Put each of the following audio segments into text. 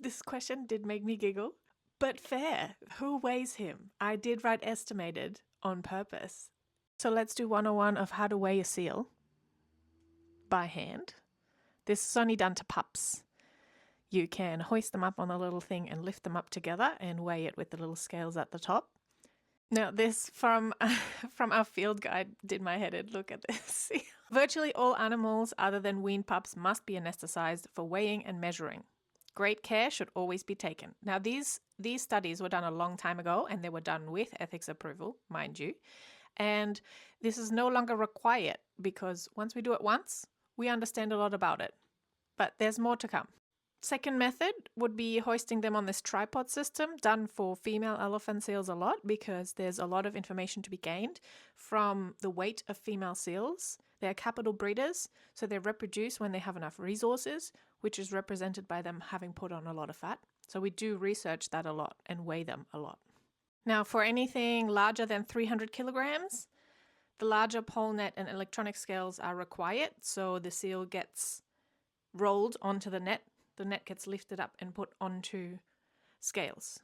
This question did make me giggle, but fair. Who weighs him? I did write estimated on purpose. So let's do 101 of how to weigh a seal by hand. This is only done to pups. You can hoist them up on a little thing and lift them up together and weigh it with the little scales at the top. Now this from our field guide did my head in. Look at this. Virtually all animals other than weaned pups must be anesthetized for weighing and measuring. Great care should always be taken. Now these studies were done a long time ago and they were done with ethics approval, mind you. And this is no longer required because once we do it once, we understand a lot about it. But there's more to come. Second method would be hoisting them on this tripod system, done for female elephant seals a lot because there's a lot of information to be gained from the weight of female seals. They're capital breeders, so they reproduce when they have enough resources, which is represented by them having put on a lot of fat. So we do research that a lot and weigh them a lot. Now for anything larger than 300 kilograms, the larger pole net and electronic scales are required, so the seal gets rolled onto the net. The net gets lifted up and put onto scales.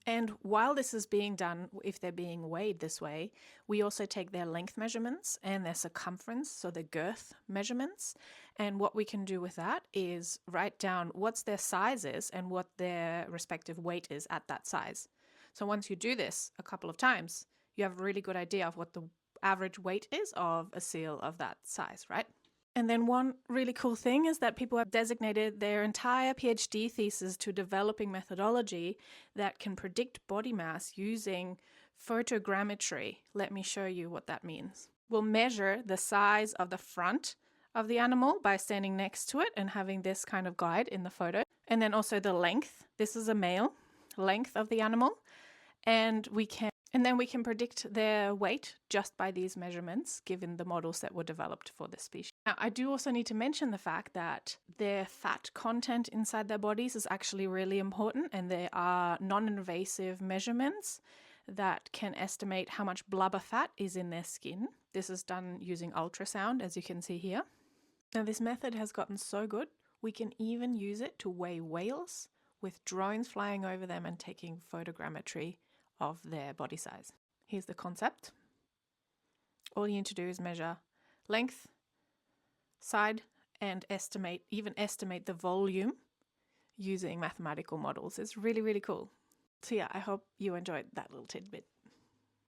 And while this is being done, if they're being weighed this way, we also take their length measurements and their circumference, so the girth measurements. And what we can do with that is write down what's their size is and what their respective weight is at that size. So once you do this a couple of times, you have a really good idea of what the average weight is of a seal of that size, right? And then one really cool thing is that people have designated their entire PhD thesis to developing methodology that can predict body mass using photogrammetry. Let me show you what that means. We'll measure the size of the front of the animal by standing next to it and having this kind of guide in the photo. And then also the length. This is a male length of the animal. And then we can predict their weight just by these measurements, given the models that were developed for this species. Now, I do also need to mention the fact that their fat content inside their bodies is actually really important, and there are non-invasive measurements that can estimate how much blubber fat is in their skin. This is done using ultrasound, as you can see here. Now, this method has gotten so good, we can even use it to weigh whales with drones flying over them and taking photogrammetry of their body size. Here's the concept. All you need to do is measure length, side, and even estimate the volume using mathematical models. It's really, really cool. So yeah, I hope you enjoyed that little tidbit.